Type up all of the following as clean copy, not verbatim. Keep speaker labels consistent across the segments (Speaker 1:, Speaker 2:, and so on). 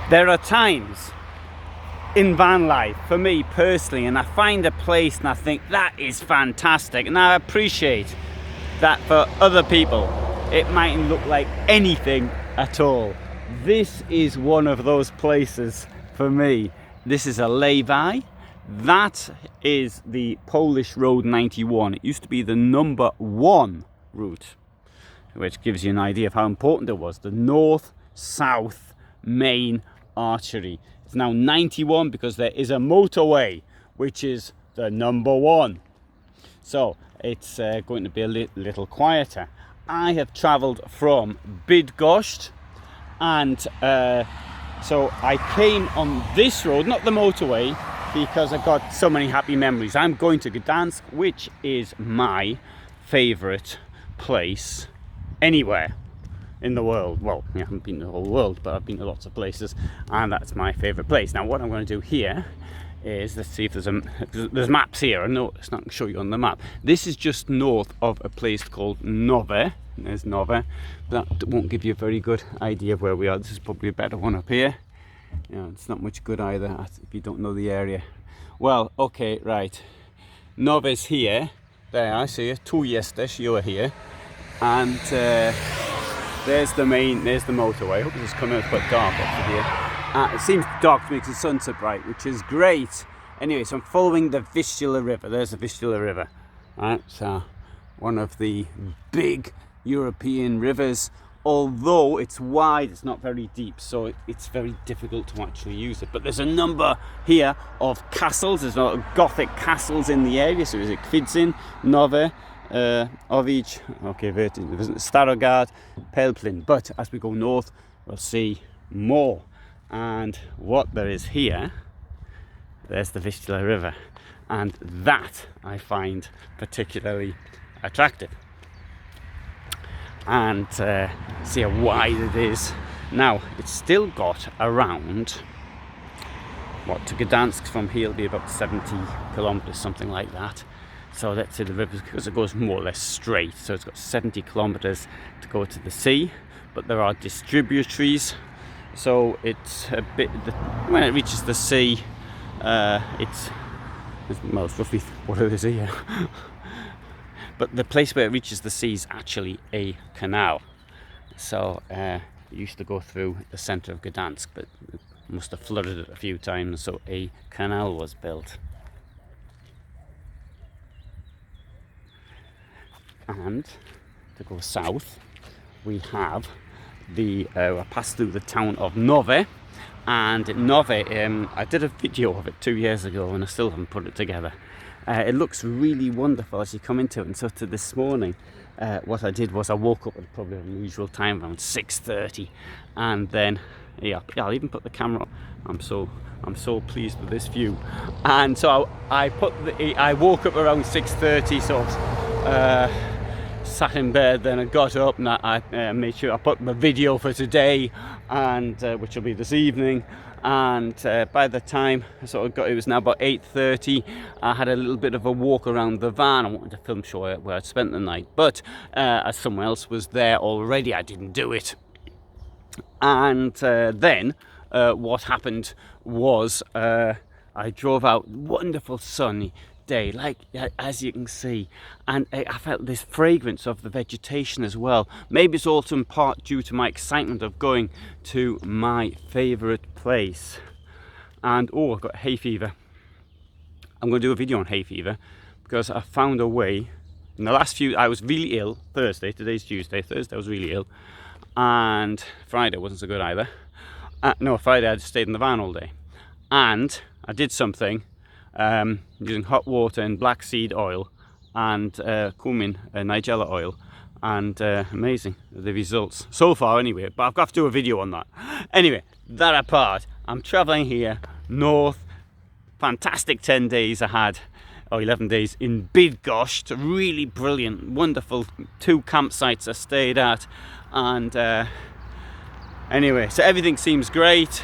Speaker 1: There are times in van life, for me personally, and I find a place and I think that is fantastic, and I appreciate that for other people it mightn't look like anything at all. This is one of those places for me. This is a lay-by. That is the Polish Road 91. It used to be the #1 route, which gives you an idea of how important it was. The north-south main artery. It's now 91 because there is a motorway, which is the #1. So it's going to be a little quieter. I have travelled from Bydgoszcz, and so I came on this road, not the motorway, because I've got so many happy memories. I'm going to Gdańsk, which is my favourite place anywhere in the world. Well, I haven't been to the whole world, but I've been to lots of places, and that's my favourite place. Now what I'm going to do here is, let's see if there's maps here. I know it's not going to show you on the map. This is just north of a place called Nowe. There's Nowe. That won't give you a very good idea of where we are. This is probably a better one up here. You know, it's not much good either if you don't know the area. Well, okay, right. Nowe's here. There, I see you. Tu jesteś, you're here. And there's the motorway. I hope this is coming out quite dark up here. It seems dark to me because the sun's so bright, which is great. Anyway, so I'm following the Vistula River. There's the Vistula River. Right, so one of the big European rivers. Although it's wide, it's not very deep, so it's very difficult to actually use it. But there's a number here of castles. There's a lot of Gothic castles in the area. So there's Kwidzyn, Nowe, Owic, okay, Starogard, Pelplin. But as we go north, we'll see more. And what there is here, there's the Vistula River, and that I find particularly attractive. And see how wide it is. Now it's still got around, what, to Gdańsk from here will be about 70 kilometers, something like that. So let's say the river, because it goes more or less straight, so it's got 70 kilometers to go to the sea, but there are distributaries, so it's a bit, when it reaches the sea, it's roughly what it is here. But the place where it reaches the sea is actually a canal. So it used to go through the centre of Gdańsk, but it must have flooded it a few times, so a canal was built. And to go south, we have the I passed through the town of Nowe, and Nowe, I did a video of it 2 years ago and I still haven't put it together. It looks really wonderful as you come into it, and so to this morning what I did was I woke up at probably an unusual time, around 6:30, and then yeah, I'll even put the camera up. I'm so pleased with this view. And so I woke up around 6:30, sort of sat in bed, then I got up and I made sure I put my video for today, and which will be this evening. And by the time I sort of got, it was now about 8:30, I had a little bit of a walk around the van. I wanted to film show where I'd spent the night, but as someone else was there already, I didn't do it. And then what happened was I drove out, wonderful sunny day, like as you can see, and I felt this fragrance of the vegetation as well. Maybe it's also in part due to my excitement of going to my favourite place. And oh, I've got hay fever. I'm going to do a video on hay fever because I found a way. In the last few, I was really ill Thursday. Today's Tuesday. Thursday I was really ill, and Friday wasn't so good either. No, Friday I just stayed in the van all day, and I did something using hot water and black seed oil and cumin, nigella oil, and amazing the results so far anyway, but I've got to do a video on that. Anyway, that apart, I'm traveling here north. Fantastic 10 days I had, or 11 days in Bydgoszcz. Really brilliant, wonderful 2 campsites I stayed at, and anyway, so everything seems great,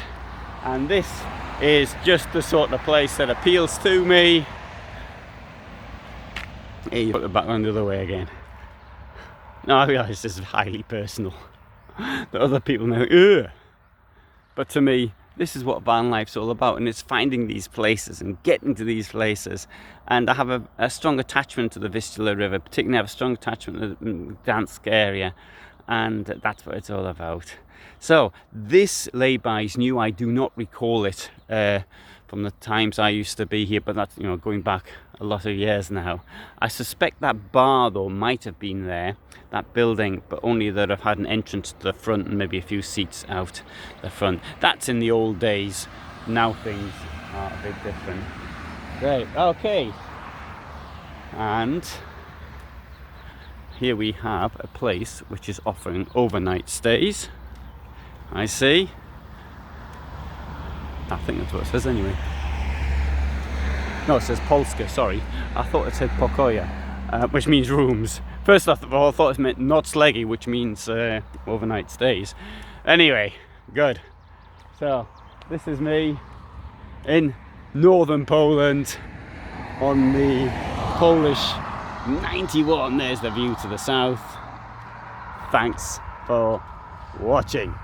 Speaker 1: and this is just the sort of place that appeals to me. Here you put the background the other way again. Now I realise this is highly personal, that other people may think, ugh. But to me, this is what van life's all about, and it's finding these places and getting to these places. And I have a strong attachment to the Vistula River, particularly I have a strong attachment to the Gdańsk area, and that's what it's all about. So this lay-by is new. I do not recall it from the times I used to be here, but that's, you know, going back a lot of years now. I suspect that bar though might have been there, that building, but only that I've had an entrance to the front and maybe a few seats out the front. That's in the old days. Now things are a bit different. Great, okay. And here we have a place which is offering overnight stays. I see. I think that's what it says anyway. No, it says Polska, sorry. I thought it said pokoje, which means rooms. First of all, I thought it meant noclegi, which means overnight stays. Anyway, good. So, this is me in northern Poland on the Polish 91. There's the view to the south. Thanks for watching.